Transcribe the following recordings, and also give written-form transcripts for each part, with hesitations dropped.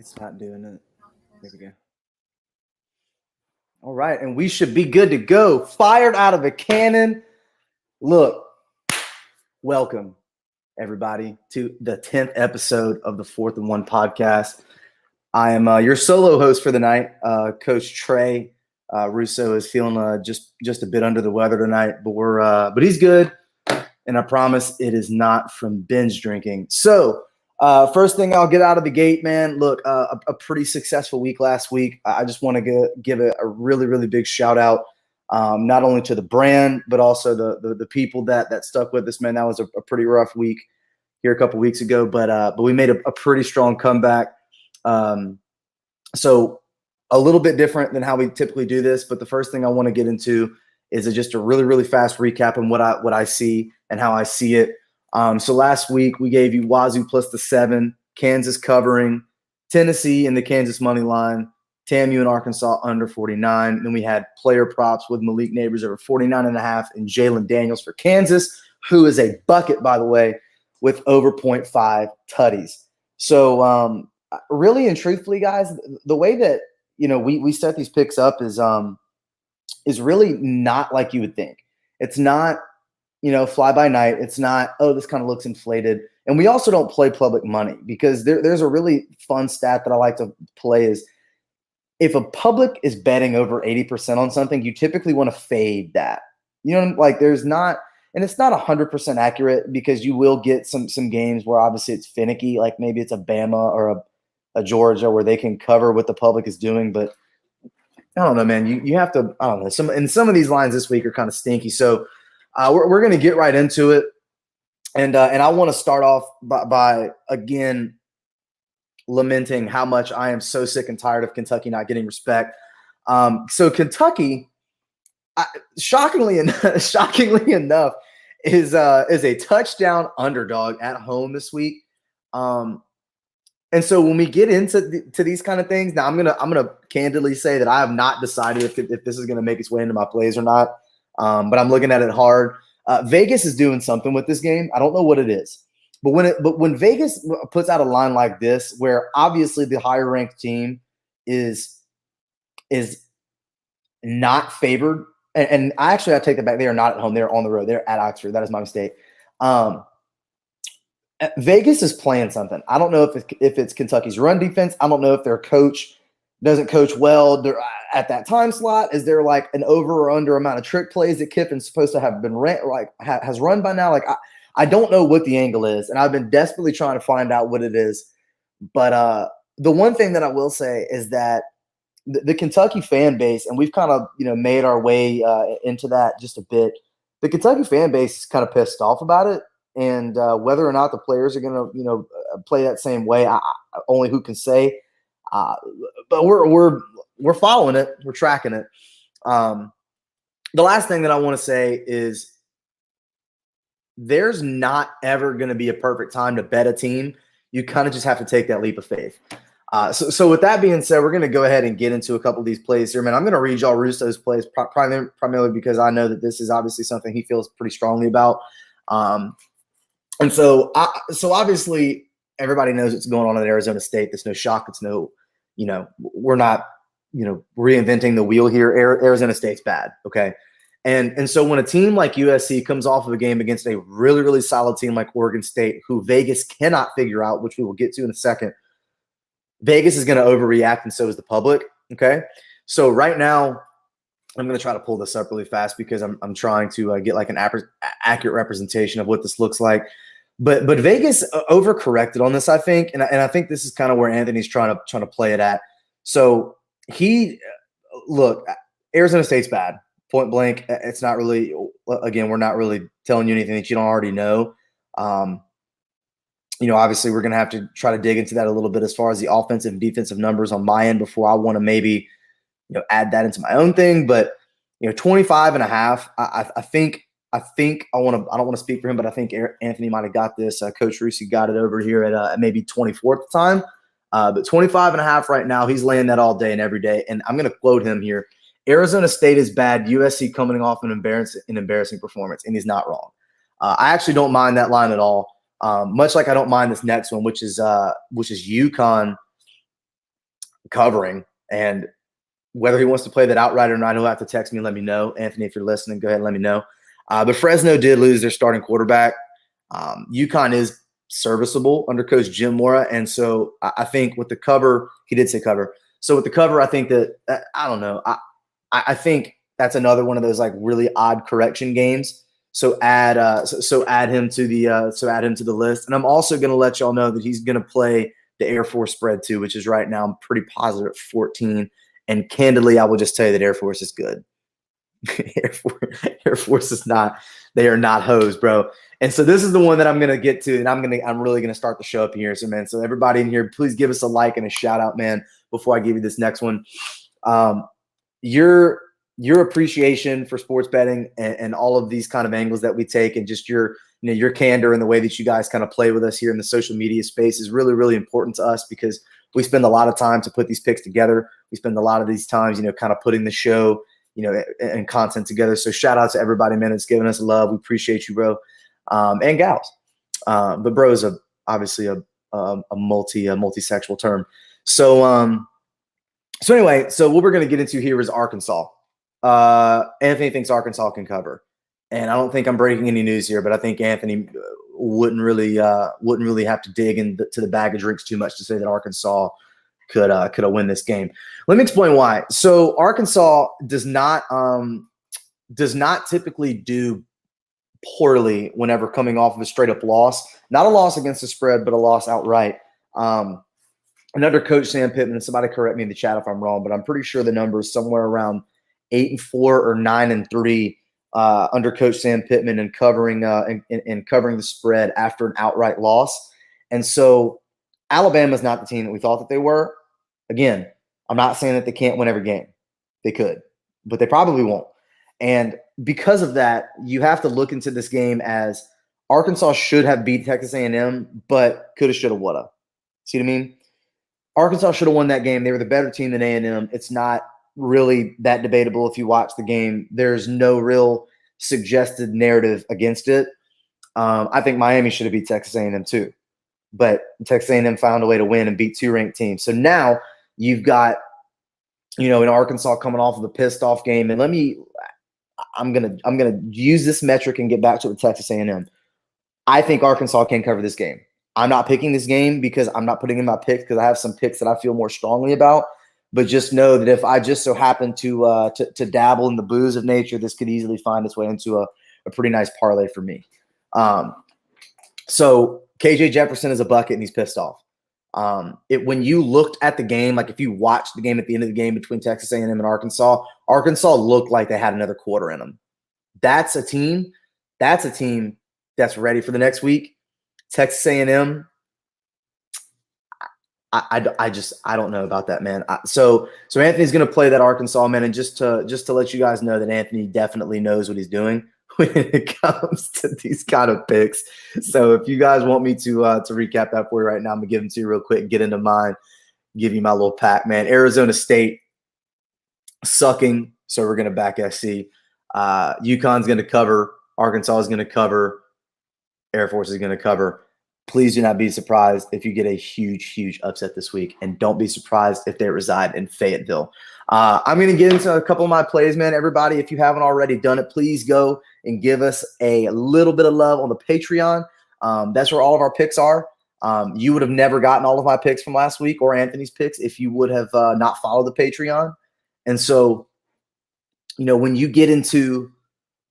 It's not doing it. There we go. All right, and we should be good to go. Fired out of a cannon. Look, welcome everybody to the 10th episode of the 4th and 1 podcast. I am your solo host for the night, Coach Trey. Russo is feeling just a bit under the weather tonight, but he's good, and I promise it is not from binge drinking. So. First thing I'll get out of the gate, man. Look, a pretty successful week last week. I just want to give a really, really big shout out, not only to the brand, but also the people that stuck with us, man. That was a pretty rough week here a couple weeks ago, but we made a pretty strong comeback. So a little bit different than how we typically do this, but the first thing I want to get into is just a really, really fast recap on what I see and how I see it. So last week we gave you Wazoo plus the 7, Kansas covering, Tennessee in the Kansas money line, TAMU and Arkansas under 49. And then we had player props with Malik Neighbors over 49.5 and Jalen Daniels for Kansas, who is a bucket, by the way, with over 0.5 tutties. So really and truthfully, guys, the way that we set these picks up is really not like you would think. It's not fly by night. It's not, this kind of looks inflated. And we also don't play public money because there's a really fun stat that I like to play is if a public is betting over 80% on something, you typically want to fade that. There's not, and it's not 100% accurate because you will get some games where obviously it's finicky, like maybe it's a Bama or a Georgia where they can cover what the public is doing. But I don't know, man, you have to, I don't know. Some of these lines this week are kind of stinky. So, we're going to get right into it, and I want to start off by again lamenting how much I am so sick and tired of Kentucky not getting respect. So Kentucky, shockingly enough, is a touchdown underdog at home this week. And so when we get into these kind of things, now I'm gonna candidly say that I have not decided if this is going to make its way into my plays or not. But I'm looking at it hard. Vegas is doing something with this game. I don't know what it is, but when Vegas puts out a line like this, where obviously the higher ranked team is not favored, and I take that back. They are not at home. They're on the road. They're at Oxford. That is my mistake. Vegas is playing something. I don't know if it's Kentucky's run defense. I don't know if their coach doesn't coach well at that time slot. Is there like an over or under amount of trick plays that Kiffin's supposed to have been has run by now? Like I don't know what the angle is, and I've been desperately trying to find out what it is. But the one thing that I will say is that the Kentucky fan base, and we've kind of made our way into that just a bit. The Kentucky fan base is kind of pissed off about it, and whether or not the players are going to play that same way, only who can say. But we're following it. We're tracking it. The last thing that I want to say is there's not ever going to be a perfect time to bet a team. You kind of just have to take that leap of faith. So with that being said, we're going to go ahead and get into a couple of these plays here, man. I'm going to read y'all Russo's plays primarily because I know that this is obviously something he feels pretty strongly about. And so obviously everybody knows what's going on at Arizona State. There's no shock. It's no, we're not, reinventing the wheel here. Arizona State's bad. Okay. And so when a team like USC comes off of a game against a really, really solid team like Oregon State, who Vegas cannot figure out, which we will get to in a second, Vegas is going to overreact, and so is the public. Okay. So right now, I'm going to try to pull this up really fast because I'm trying to get like an accurate representation of what this looks like. But Vegas overcorrected on this, I think, and I think this is kind of where Anthony's trying to play it at. So Arizona State's bad, point blank. It's not really. Again, we're not really telling you anything that you don't already know. Obviously, we're going to have to try to dig into that a little bit as far as the offensive and defensive numbers on my end before I want to maybe add that into my own thing. But 25.5. I think I don't want to speak for him, but I think Anthony might have got this. Coach Rusi got it over here at maybe 24 at the time. But 25.5 right now, he's laying that all day and every day. And I'm going to quote him here. Arizona State is bad. USC coming off an embarrassing performance, and he's not wrong. I actually don't mind that line at all. Much like I don't mind this next one, which is UConn covering. And whether he wants to play that outright or not, he'll have to text me and let me know. Anthony, if you're listening, go ahead and let me know. But Fresno did lose their starting quarterback. UConn is serviceable under Coach Jim Mora. And so I think with the cover, he did say cover. So with the cover, I think that, I don't know. I think that's another one of those like really odd correction games. So add him to the list. And I'm also going to let y'all know that he's going to play the Air Force spread too, which is right now I'm pretty positive at 14. And candidly, I will just tell you that Air Force is good. Air Force is not. They are not hosed, bro. And so this is the one that I'm gonna get to, and I'm really gonna start the show up here. So man, so everybody in here, please give us a like and a shout out, man. Before I give you this next one, your appreciation for sports betting and all of these kind of angles that we take, and just your candor and the way that you guys kind of play with us here in the social media space is really, really important to us, because we spend a lot of time to put these picks together. We spend a lot of these times, kind of putting the show, and content together. So shout out to everybody, man, that's giving us love. We appreciate you, bro, and gals. But bro is obviously a multi-sexual term. So anyway, so what we're going to get into here is Arkansas. Anthony thinks Arkansas can cover, and I don't think I'm breaking any news here, but I think Anthony wouldn't really have to dig into the bag of drinks too much to say that Arkansas could win this game. Let me explain why. So Arkansas does not typically do poorly whenever coming off of a straight up loss. Not a loss against the spread, but a loss outright. And under Coach Sam Pittman, somebody correct me in the chat if I'm wrong, but I'm pretty sure the number is somewhere around 8-4 or 9-3 under Coach Sam Pittman and covering the spread after an outright loss. And so Alabama's not the team that we thought that they were. Again, I'm not saying that they can't win every game. They could, but they probably won't. And because of that, you have to look into this game as Arkansas should have beat Texas A&M, but coulda, shoulda, woulda. See what I mean? Arkansas should have won that game. They were the better team than A&M. It's not really that debatable if you watch the game. There's no real suggested narrative against it. I think Miami should have beat Texas A&M too, but Texas A&M found a way to win and beat two ranked teams. So now you've got, in Arkansas coming off of a pissed off game. And I'm gonna use this metric and get back to Texas A&M. I think Arkansas can cover this game. I'm not picking this game because I'm not putting in my picks, because I have some picks that I feel more strongly about. But just know that if I just so happen to dabble in the booze of nature, this could easily find its way into a pretty nice parlay for me. So KJ Jefferson is a bucket and he's pissed off. When you looked at the game, like if you watched the game at the end of the game between Texas A&M and Arkansas looked like they had another quarter in them. That's a team that's ready for the next week. Texas A&M, I don't know about that, man. So Anthony's going to play that Arkansas, man, and just to let you guys know that Anthony definitely knows what he's doing when it comes to these kind of picks. So if you guys want me to recap that for you right now, I'm gonna give them to you real quick and get into mine, give you my little pack, man. Arizona State sucking, so we're gonna back SC. UConn's gonna cover, Arkansas is gonna cover, Air Force is gonna cover. Please do not be surprised if you get a huge, huge upset this week, and don't be surprised if they reside in Fayetteville. I'm going to get into a couple of my plays, man. Everybody, if you haven't already done it, please go and give us a little bit of love on the Patreon. That's where all of our picks are. You would have never gotten all of my picks from last week or Anthony's picks if you would have not followed the Patreon. And so, when you get into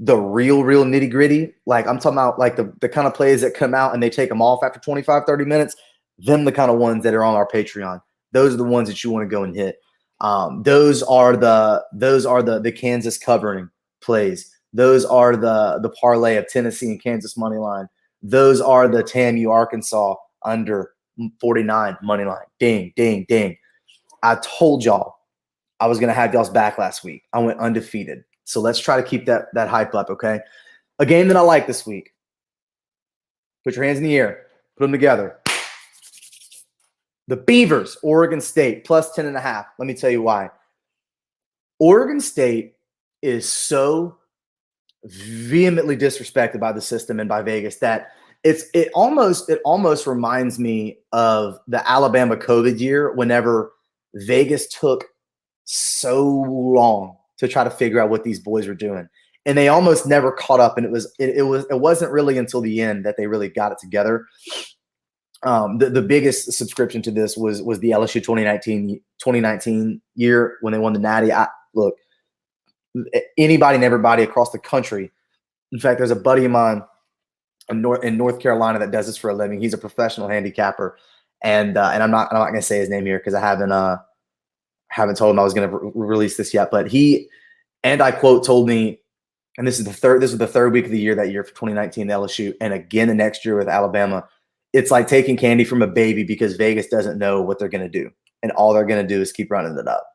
the real nitty gritty, like I'm talking about like the kind of plays that come out and they take them off after 25, 30 minutes, them the kind of ones that are on our Patreon. Those are the ones that you want to go and hit. Those are the Kansas covering plays. Those are the parlay of Tennessee and Kansas money line. Those are the TAMU Arkansas under 49 money line. Ding, ding, ding. I told y'all I was going to have y'all's back last week. I went undefeated. So let's try to keep that hype up, okay? A game that I like this week. Put your hands in the air. Put them together. The Beavers, Oregon State, plus 10.5. Let me tell you why. Oregon State is so vehemently disrespected by the system and by Vegas that it almost reminds me of the Alabama COVID year whenever Vegas took so long to try to figure out what these boys were doing, and they almost never caught up. And it wasn't really until the end that they really got it together. The biggest subscription to this was the LSU 2019 year when they won the Natty. Look, anybody and everybody across the country. In fact, there's a buddy of mine in North Carolina that does this for a living. He's a professional handicapper, and I'm not going to say his name here because I haven't told him I was going to release this yet. But he, and I quote, told me, and this was the third week of the year that year for 2019 LSU, and again the next year with Alabama. It's like taking candy from a baby because Vegas doesn't know what they're going to do, and all they're going to do is keep running it up.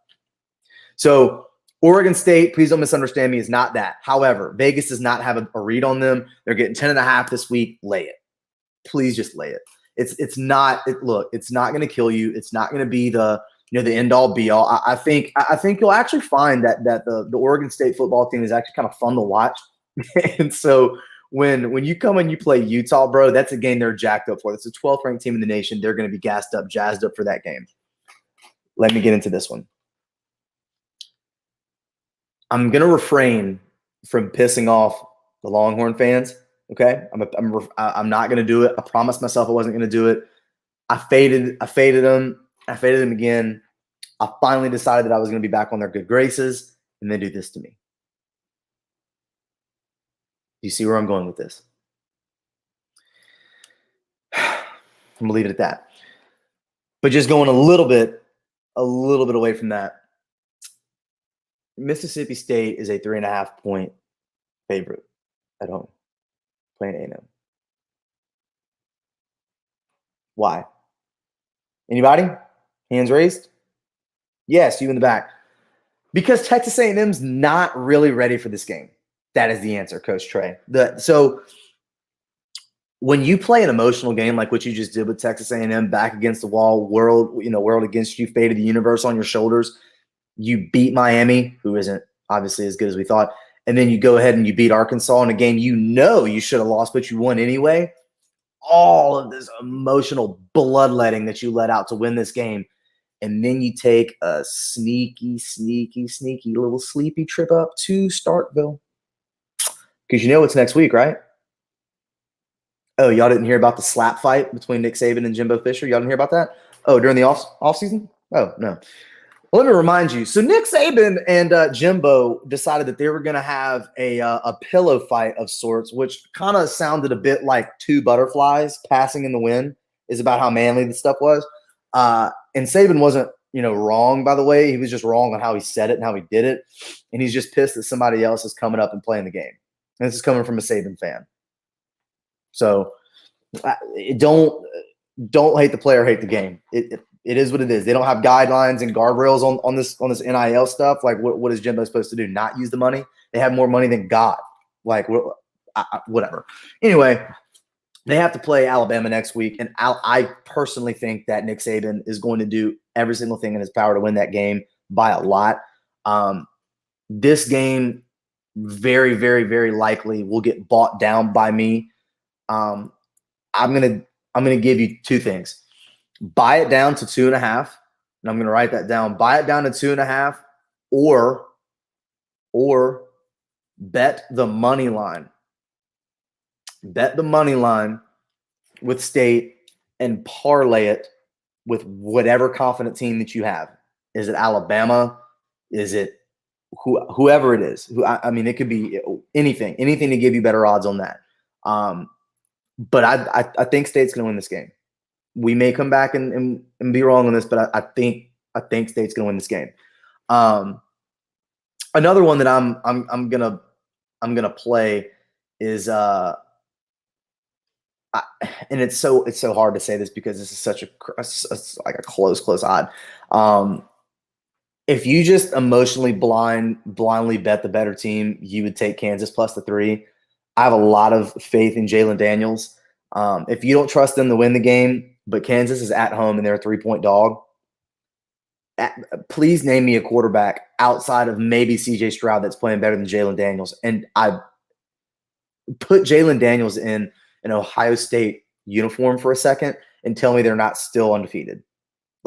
So Oregon State, please don't misunderstand me, is not that. However, Vegas does not have a read on them. They're getting 10.5 this week. Lay it. Please just lay it. It's not. Look, it's not going to kill you. It's not going to be the end all be all. I think you'll actually find that the Oregon State football team is actually kind of fun to watch, and so. When you come and you play Utah, bro, that's a game they're jacked up for. That's the 12th ranked team in the nation. They're going to be gassed up, jazzed up for that game. Let me get into this one. I'm going to refrain from pissing off the Longhorn fans. Okay, I'm not going to do it. I promised myself I wasn't going to do it. I faded them. I faded them again. I finally decided that I was going to be back on their good graces, and they do this to me. You see where I'm going with this? I'm gonna leave it at that. But just going a little bit away from that. Mississippi State is a 3.5 point favorite at home, playing A&M. Why? Anybody? Hands raised? Yes, you in the back. Because Texas A&M's not really ready for this game. That is the answer, Coach Trey. So when you play an emotional game like what you just did with Texas A&M, back against the wall, world against you, fate of the universe on your shoulders, you beat Miami, who isn't obviously as good as we thought, and then you go ahead and you beat Arkansas in a game you should have lost, but you won anyway. All of this emotional bloodletting that you let out to win this game, and then you take a sneaky little sleepy trip up to Starkville. Because you know it's next week, right? Oh, y'all didn't hear about the slap fight between Nick Saban and Jimbo Fisher? Y'all didn't hear about that? Oh, during the off season? Oh, no. Well, let me remind you. So Nick Saban and Jimbo decided that they were going to have a pillow fight of sorts, which kind of sounded a bit like two butterflies passing in the wind, is about how manly the stuff was. And Saban wasn't, wrong, by the way. He was just wrong on how he said it and how he did it. And he's just pissed that somebody else is coming up and playing the game. And this is coming from a Saban fan. So don't hate the player, hate the game. It is what it is. They don't have guidelines and guardrails on this NIL stuff. Like, what is Jimbo supposed to do? Not use the money? They have more money than God. Like, whatever. Anyway, they have to play Alabama next week, and I personally think that Nick Saban is going to do every single thing in his power to win that game by a lot. This game very, very, very likely will get bought down by me. I'm gonna give you two things. Buy it down to 2.5, and I'm gonna write that down. Buy it down to 2.5, or bet the money line. Bet the money line with State and parlay it with whatever confident team that you have. Is it Alabama? Is it whoever it is? It could be anything to give you better odds on that. But I think State's going to win this game. We may come back and be wrong on this, but I think State's going to win this game. Another one that I'm gonna play is and it's so hard to say this because this is such a close odd. If you just emotionally blindly bet the better team, you would take Kansas plus the 3. I have a lot of faith in Jalen Daniels. If you don't trust them to win the game, but Kansas is at home and they're a 3-point dog, please name me a quarterback outside of maybe CJ Stroud that's playing better than Jalen Daniels. And I put Jalen Daniels in an Ohio State uniform for a second and tell me they're not still undefeated.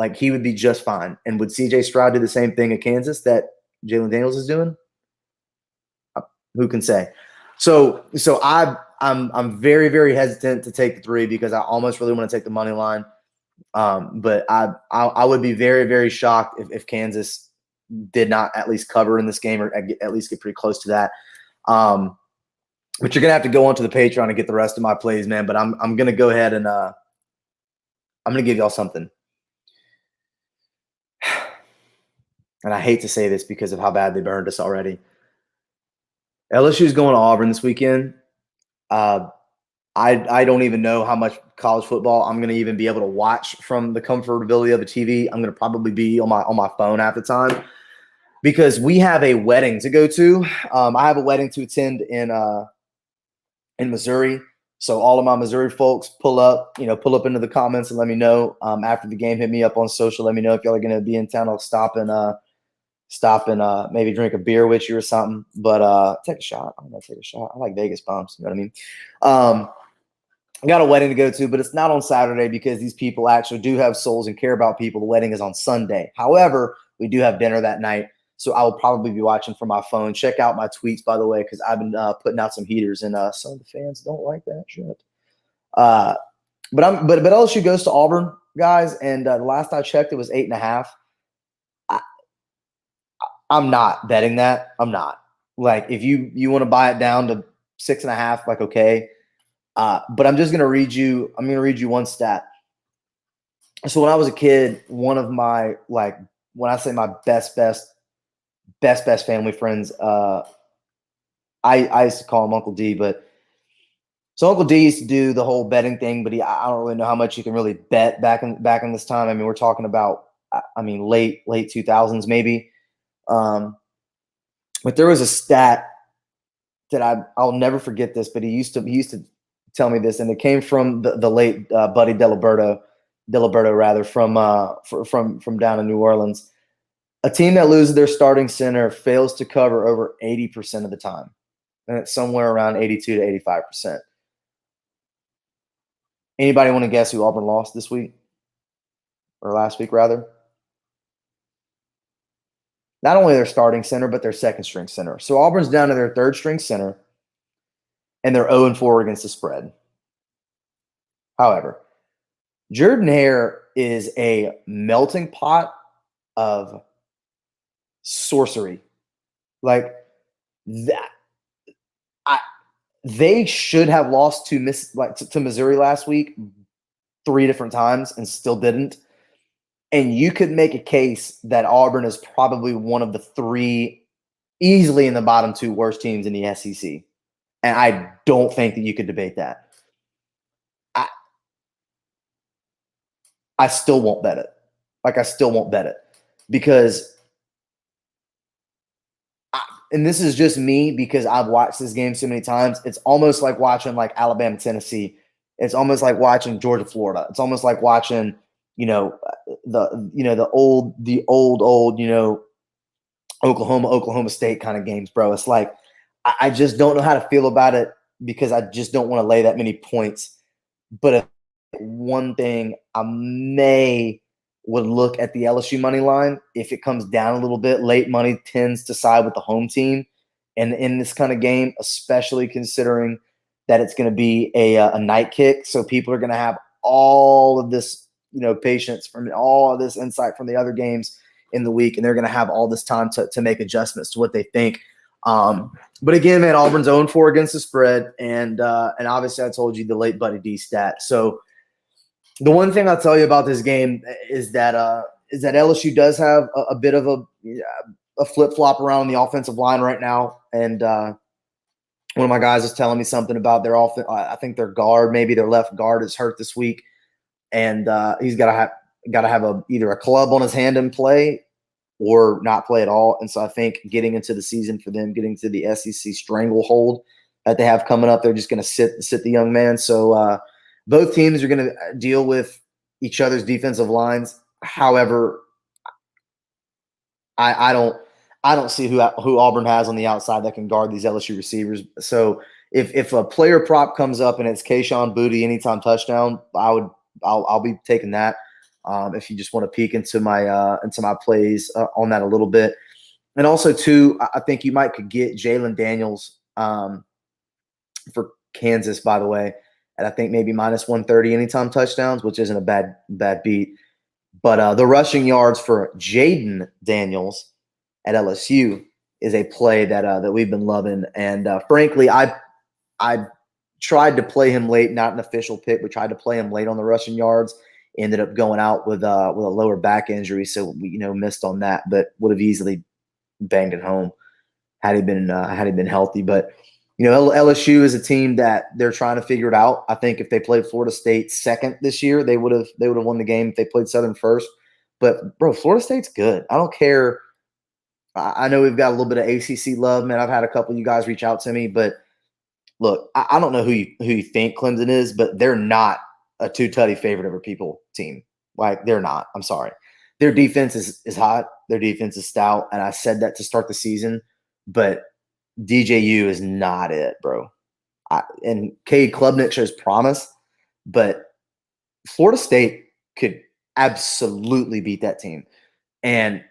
Like, he would be just fine. And would CJ Stroud do the same thing at Kansas that Jalen Daniels is doing? Who can say? So I'm very, very hesitant to take the 3 because I almost really want to take the money line. But I would be very, very shocked if Kansas did not at least cover in this game, or at least get pretty close to that. But you're gonna have to go onto the Patreon and get the rest of my plays, man. But I'm gonna go ahead and I'm gonna give y'all something. And I hate to say this because of how bad they burned us already. LSU's going to Auburn this weekend. I don't even know how much college football I'm going to even be able to watch from the comfortability of a TV. I'm going to probably be on my phone half the time because we have a wedding to go to. I have a wedding to attend in Missouri. So all of my Missouri folks, pull up into the comments and let me know. After the game, hit me up on social. Let me know if y'all are going to be in town. I'll stop and maybe drink a beer with you or something. But take a shot. I'm gonna take a shot. I like Vegas bumps. You know what I mean? I got a wedding to go to, but it's not on Saturday because these people actually do have souls and care about people. The wedding is on Sunday. However, we do have dinner that night, so I will probably be watching from my phone. Check out my tweets, by the way, because I've been putting out some heaters, and some of the fans don't like that shit. But LSU goes to Auburn, guys, and the last I checked, it was 8.5. I'm not betting that. I'm not. Like, if you want to buy it down to 6.5, like, okay. But I'm just gonna read you. I'm gonna read you one stat. So when I was a kid, one of my, like, when I say my best family friends, I used to call him Uncle D. But so Uncle D used to do the whole betting thing, but I don't really know how much you can really bet back in this time. I mean, we're talking about late 2000s maybe. But there was a stat that I'll never forget this, but he used to tell me this, and it came from the late Buddy Diliberto rather, from down in New Orleans. A team that loses their starting center fails to cover over 80% of the time, and it's somewhere around 82 to 85%. Anybody want to guess who Auburn lost this week, or last week rather? Not only their starting center, but their second string center. So Auburn's down to their third string center, and they're 0-4 against the spread. However, Jordan Hare is a melting pot of sorcery. Like that. They should have lost to Missouri last week 3 different times and still didn't. And you could make a case that Auburn is probably one of the 3 easily in the bottom 2 worst teams in the SEC. And I don't think that you could debate that. I still won't bet it. Like, I still won't bet it because and this is just me because I've watched this game so many times. It's almost like watching like Alabama, Tennessee. It's almost like watching Georgia, Florida. It's almost like watching, the old, Oklahoma State kind of games, bro. It's like, I just don't know how to feel about it because I just don't want to lay that many points. But one thing I would look at the LSU money line. If it comes down a little bit, late money tends to side with the home team. And in this kind of game, especially considering that it's going to be a night kick. So people are going to have all of this, patience from all of this insight from the other games in the week. And they're going to have all this time to make adjustments to what they think. But again, man, Auburn's 0-4 against the spread. And obviously I told you the late Buddy D stat. So the one thing I'll tell you about this game is that LSU does have a bit of a flip-flop around the offensive line right now. And one of my guys was telling me something about their offense. I think their guard, maybe their left guard, is hurt this week. And he's got to have either a club on his hand and play or not play at all. And so I think getting into the season for them, getting to the SEC stranglehold that they have coming up, they're just going to sit the young man. So both teams are going to deal with each other's defensive lines. However, I don't see who Auburn has on the outside that can guard these LSU receivers. So if a player prop comes up and it's Kayshon Boutte anytime touchdown, I'll be taking that. If you just want to peek into my plays on that a little bit. And also, too, I think you might could get Jalen Daniels for Kansas, by the way, and I think maybe minus 130 anytime touchdowns, which isn't a bad beat. But the rushing yards for Jaden Daniels at LSU is a play that we've been loving. And frankly, I tried to play him late, not an official pick. We tried to play him late on the rushing yards. Ended up going out with a lower back injury, so we missed on that, but would have easily banged it home had he been healthy. But LSU is a team that they're trying to figure it out. I think if they played Florida State second this year, they would have won the game. If they played Southern first, but bro, Florida State's good. I don't care. I know we've got a little bit of ACC love, man. I've had a couple of you guys reach out to me, but look, I don't know who you think Clemson is, but they're not a two-tutty favorite over people team. Like, they're not. I'm sorry. Their defense is hot. Their defense is stout, and I said that to start the season, but DJU is not it, bro. And Cade Klubnik shows promise, but Florida State could absolutely beat that team. And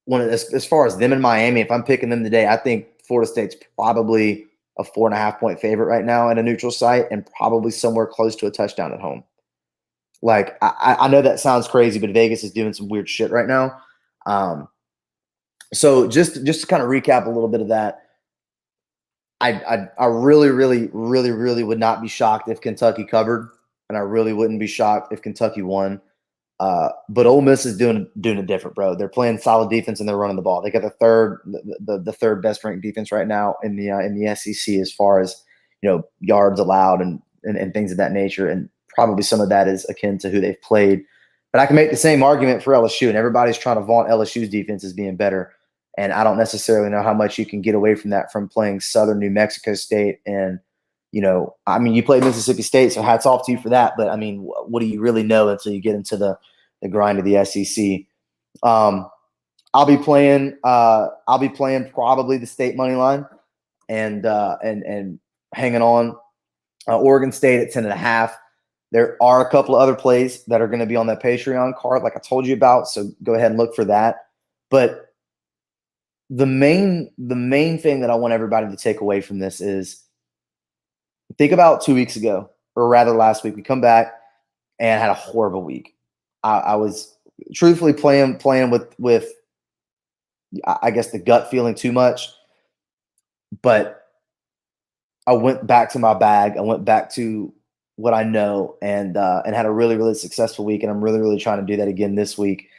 as far as them in Miami, if I'm picking them today, I think Florida State's probably a 4.5-point favorite right now at a neutral site and probably somewhere close to a touchdown at home. Like, I know that sounds crazy, but Vegas is doing some weird shit right now. So just to kind of recap a little bit of that, I really, really, really, really would not be shocked if Kentucky covered, and I really wouldn't be shocked if Kentucky won. But Ole Miss is doing it different, bro. They're playing solid defense and they're running the ball. They got the third best ranked defense right now in the SEC as far as yards allowed and things of that nature. And probably some of that is akin to who they've played. But I can make the same argument for LSU, and everybody's trying to vaunt LSU's defense as being better. And I don't necessarily know how much you can get away from that from playing Southern New Mexico State. And, you played Mississippi State, so hats off to you for that. But, what do you really know until you get into the grind of the SEC? I'll be playing probably the state money line and hanging on Oregon State at 10.5. There are a couple of other plays that are going to be on that Patreon card, like I told you about. So go ahead and look for that. But the main thing that I want everybody to take away from this is think about 2 weeks ago, or rather last week. We come back and had a horrible week. I was truthfully playing with I guess the gut feeling too much, but I went back to my bag. I went back to what I know and had a really, really successful week. And I'm really, really trying to do that again this week.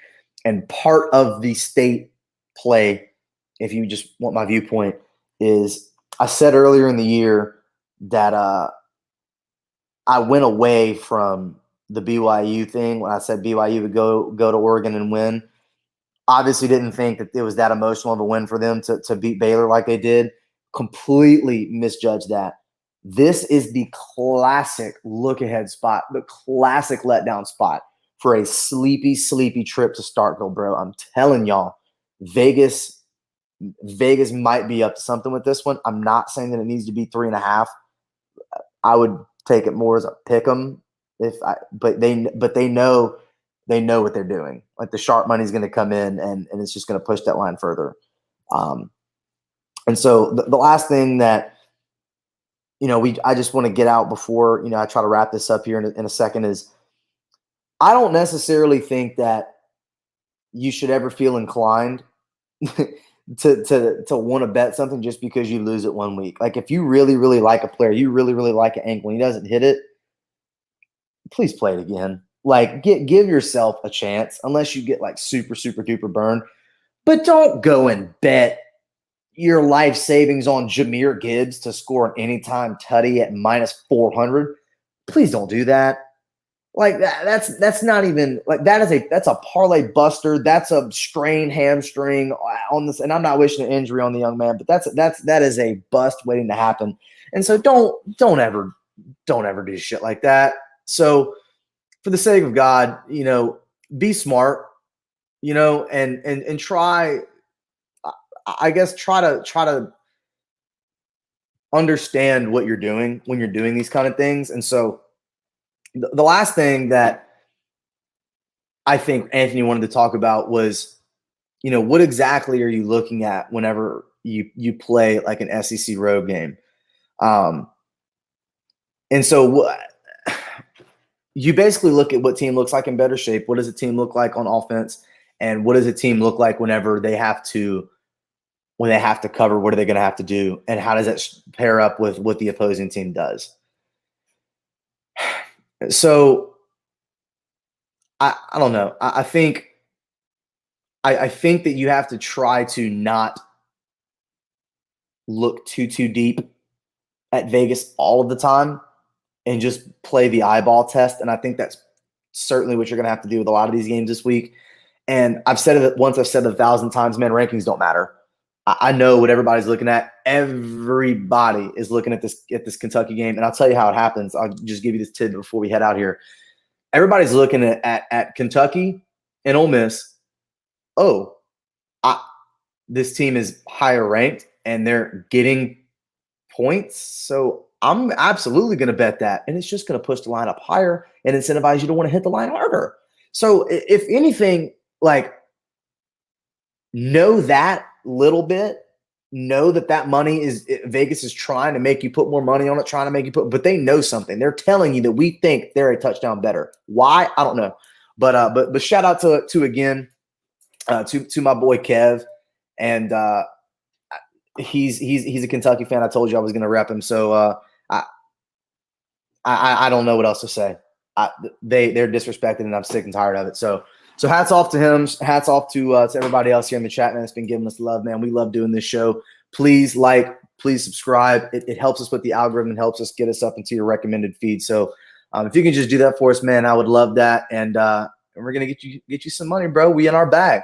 And part of the state play, if you just want my viewpoint, is I said earlier in the year that I went away from the BYU thing when I said BYU would go to Oregon and win. Obviously didn't think that it was that emotional of a win for them to beat Baylor like they did. Completely misjudged that. This is the classic look-ahead spot, the classic letdown spot for a sleepy, sleepy trip to Starkville, bro. I'm telling y'all, Vegas might be up to something with this one. I'm not saying that it needs to be 3.5. I would take it more as a pick 'em but they know what they're doing. Like, the sharp money is going to come in and it's just going to push that line further. And so the last thing that I just want to get out before I try to wrap this up here in a second is I don't necessarily think that you should ever feel inclined to want to bet something just because you lose it 1 week. Like, if you really, really like a player, you really, really like an angle, and he doesn't hit it, please play it again. Like, give yourself a chance, unless you get like super, super duper burned. But don't go and bet your life savings on Jahmyr Gibbs to score an anytime tutty at minus 400. Please don't do that. Like, that's not even like that's a parlay buster. That's a strained hamstring on this, and I'm not wishing an injury on the young man, but that is a bust waiting to happen. And so don't ever do shit like that. So, for the sake of God, be smart, and try. I guess try to understand what you're doing when you're doing these kind of things. And so the last thing that I think Anthony wanted to talk about was, what exactly are you looking at whenever you play like an SEC road game? And so you basically look at what team looks like in better shape. What does a team look like on offense? And what does a team look like whenever when they have to cover? What are they going to have to do? And how does that pair up with what the opposing team does? So I don't know. I think that you have to try to not look too deep at Vegas all of the time and just play the eyeball test. And I think that's certainly what you're going to have to do with a lot of these games this week. And I've said it once, I've said it 1,000 times, man, rankings don't matter. I know what everybody's looking at. Everybody is looking at this Kentucky game. And I'll tell you how it happens. I'll just give you this tidbit before we head out here. Everybody's looking at Kentucky and Ole Miss. Oh, this team is higher ranked and they're getting points. So I'm absolutely going to bet that. And it's just going to push the line up higher and incentivize you to want to hit the line harder. So if anything, like, know that little bit, know that money is Vegas is trying to make you put more money on it, trying to make you but they know something. They're telling you that we think they're a touchdown better. Why? I don't know. But shout out to again, to my boy Kev. And he's a Kentucky fan. I told you I was going to rep him. So I don't know what else to say. They're disrespected, and I'm sick and tired of it. So hats off to him. Hats off to everybody else here in the chat, man. That's been giving us love, man. We love doing this show. Please please subscribe. It helps us with the algorithm and helps us get us up into your recommended feed. So if you can just do that for us, man, I would love that. And we're gonna get you some money, bro. We in our bag.